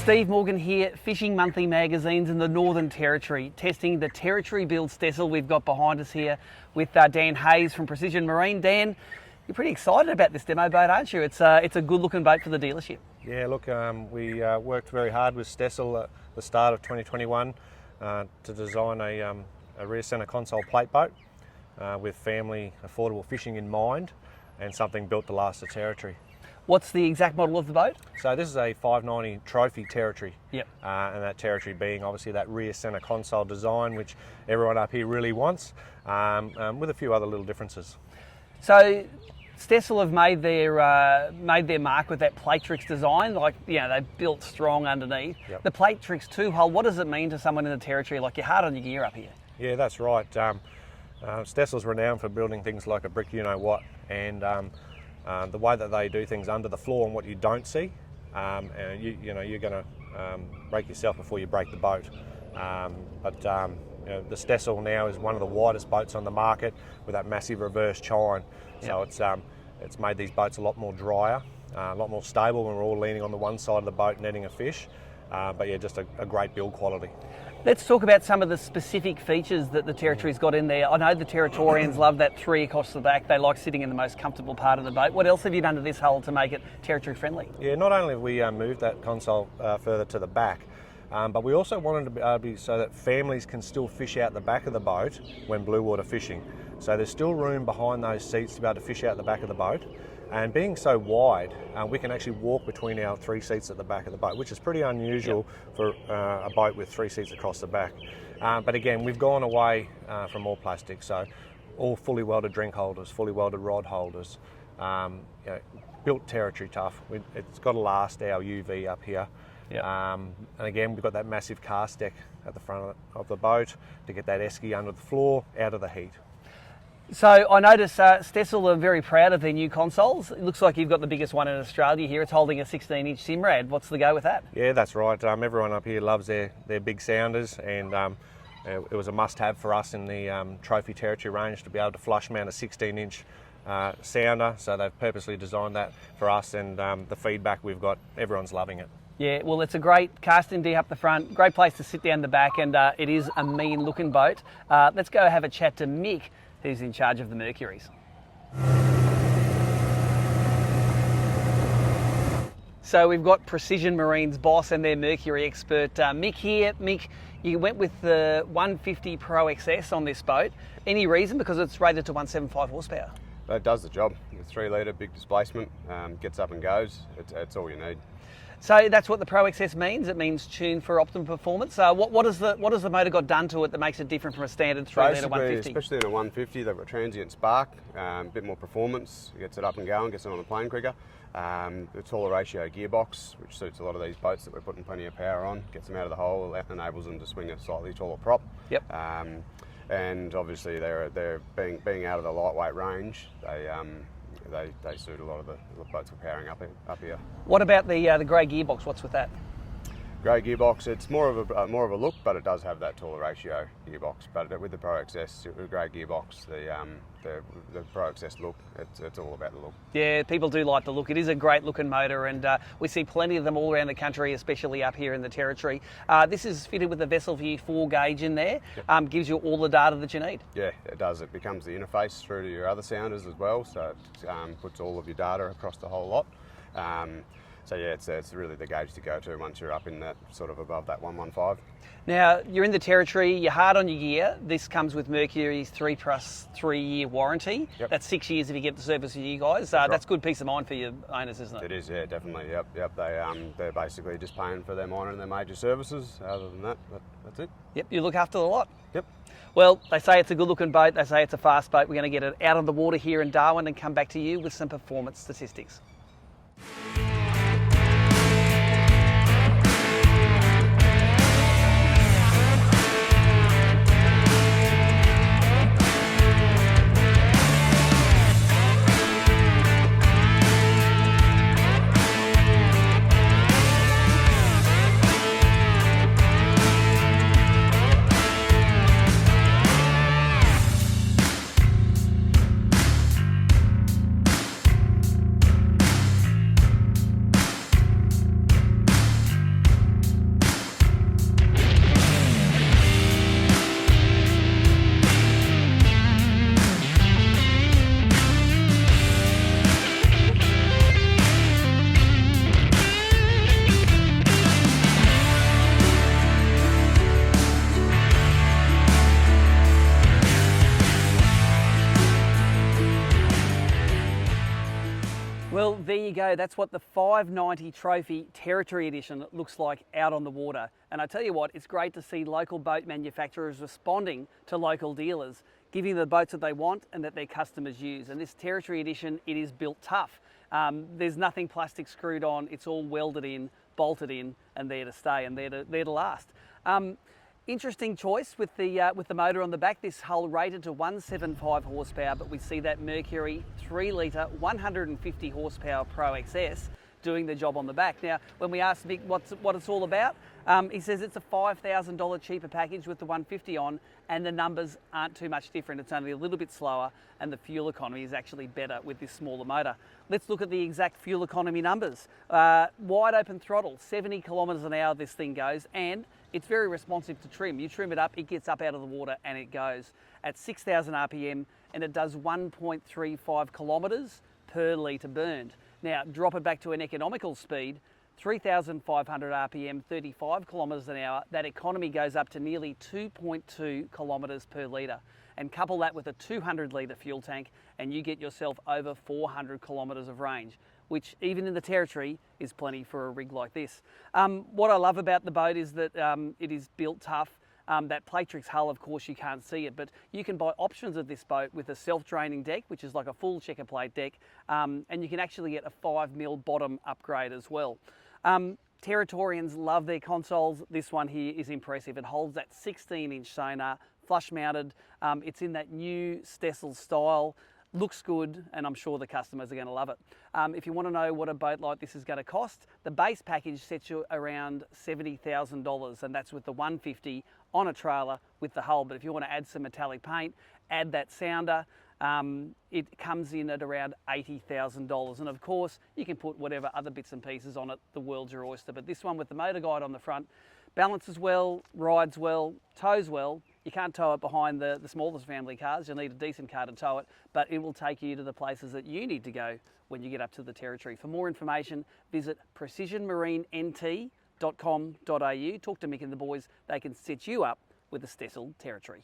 Steve Morgan here, Fishing Monthly magazines in the Northern Territory, testing the Territory build Stessl we've got behind us here with Dan Hayes from Precision Marine. Dan, you're pretty excited about this demo boat, aren't you? It's a good looking boat for the dealership. Yeah, look, we worked very hard with Stessl at the start of 2021 to design a rear centre console plate boat with family affordable fishing in mind and something built to last the Territory. What's the exact model of the boat? So this is a 590 Trophy Territory. Yep. And that Territory being obviously that rear centre console design, which everyone up here really wants, with a few other little differences. So Stessl have made their mark with that Platrix design. Like, you know, they've built strong underneath. Yep. The Platrix 2-hull, what does it mean to someone in the Territory? Like, you're hard on your gear up here. Yeah, that's right. Stessl's renowned for building things like a brick you-know-what, and the way that they do things under the floor and what you don't see, you're going to break yourself before you break the boat. The Stessl now is one of the widest boats on the market with that massive reverse chine. So it's made these boats a lot more drier, a lot more stable when we're all leaning on the one side of the boat netting a fish. But yeah, just a great build quality. Let's talk about some of the specific features that the Territory's got in there. I know the Territorians love that tree across the back. They like sitting in the most comfortable part of the boat. What else have you done to this hull to make it Territory friendly? Yeah, not only have we moved that console further to the back, but we also wanted to be so that families can still fish out the back of the boat when blue water fishing. So there's still room behind those seats to be able to fish out the back of the boat. And being so wide, we can actually walk between our 3 seats at the back of the boat, which is pretty unusual for a boat with 3 seats across the back. But again, we've gone away from all plastic, so all fully welded drink holders, fully welded rod holders, built Territory tough. It's got to last our UV up here. Yep. And again, we've got that massive cast deck at the front of the boat to get that esky under the floor, out of the heat. So I notice Stessl are very proud of their new consoles. It looks like you've got the biggest one in Australia here. It's holding a 16-inch Simrad. What's the go with that? Yeah, that's right. Everyone up here loves their big sounders, and it was a must-have for us in the Trophy Territory range to be able to flush mount a 16-inch sounder. So they've purposely designed that for us, and the feedback we've got, everyone's loving it. Yeah, well, it's a great casting D up the front, great place to sit down the back, and it is a mean-looking boat. Let's go have a chat to Mick, who's in charge of the Mercuries. So we've got Precision Marine's boss and their Mercury expert, Mick here. Mick, you went with the 150 Pro XS on this boat. Any reason? Because it's rated to 175 horsepower. It does the job. The 3 litre big displacement, gets up and goes. It's all you need. So that's what the Pro XS means. It means tuned for optimum performance. What has the motor got done to it that makes it different from a standard 3 litre 150? Especially in a 150, they've got transient spark, a bit more performance, gets it up and going, gets it on the plane quicker. The taller ratio gearbox, which suits a lot of these boats that we're putting plenty of power on, gets them out of the hole, enables them to swing a slightly taller prop. Yep. And obviously they're being out of the lightweight range. They suit a lot of the boats we're powering up here. What about the grey gearbox? What's with that? Grey gearbox, it's more of a look, but it does have that taller ratio gearbox. But with the Pro XS, the grey gearbox, the Pro XS look, it's all about the look. Yeah, people do like the look. It is a great looking motor, and we see plenty of them all around the country, especially up here in the Territory. This is fitted with the Vessel View 4 gauge in there. Yep. Gives you all the data that you need. Yeah, it does. It becomes the interface through to your other sounders as well, so it puts all of your data across the whole lot. So yeah, it's really the gauge to go to once you're up in that sort of above that 115. Now, you're in the Territory, you're hard on your gear. This comes with Mercury's 3+3 year warranty. Yep. That's 6 years if you get the service with you guys. That's good peace of mind for your owners, isn't it? It is, yeah, definitely. Yep. They're basically just paying for their minor and their major services. Other than that, that's it. Yep, you look after the lot. Yep. Well, they say it's a good looking boat. They say it's a fast boat. We're going to get it out on the water here in Darwin and come back to you with some performance statistics. Well, there you go. That's what the 590 Trophy Territory Edition looks like out on the water. And I tell you what, it's great to see local boat manufacturers responding to local dealers, giving the boats that they want and that their customers use. And this Territory Edition, it is built tough. There's nothing plastic screwed on. It's all welded in, bolted in, and there to stay and there to last. Interesting choice with the motor on the back. This hull rated to 175 horsepower, but we see that Mercury 3 litre 150 horsepower Pro XS doing the job on the back. Now, when we asked Mick what it's all about, he says it's a $5,000 cheaper package with the 150 on, and the numbers aren't too much different. It's only a little bit slower, and the fuel economy is actually better with this smaller motor. Let's look at the exact fuel economy numbers. Wide open throttle, 70 kilometres an hour this thing goes, and it's very responsive to trim. You trim it up, it gets up out of the water and it goes at 6,000 RPM, and it does 1.35 kilometres per litre burned. Now, drop it back to an economical speed, 3,500 RPM, 35 kilometres an hour, that economy goes up to nearly 2.2 kilometres per litre. And couple that with a 200 litre fuel tank and you get yourself over 400 kilometres of range, which even in the Territory is plenty for a rig like this. What I love about the boat is that it is built tough. That Platrix hull, of course, you can't see it, but you can buy options of this boat with a self-draining deck, which is like a full checker plate deck, and you can actually get a 5mm bottom upgrade as well. Territorians love their consoles. This one here is impressive. It holds that 16-inch sonar, flush mounted. It's in that new Stessl style. Looks good, and I'm sure the customers are going to love it. If you want to know what a boat like this is going to cost, the base package sets you around $70,000, and that's with the 150 on a trailer with the hull. But if you want to add some metallic paint, add that sounder, it comes in at around $80,000. And of course, you can put whatever other bits and pieces on it. The world's your oyster. But this one with the motor guide on the front, balances well, rides well, tows well. You can't tow it behind the smallest family cars. You'll need a decent car to tow it, but it will take you to the places that you need to go when you get up to the Territory. For more information, visit precisionmarinent.com.au. Talk to Mick and the boys. They can set you up with the Stessl Territory.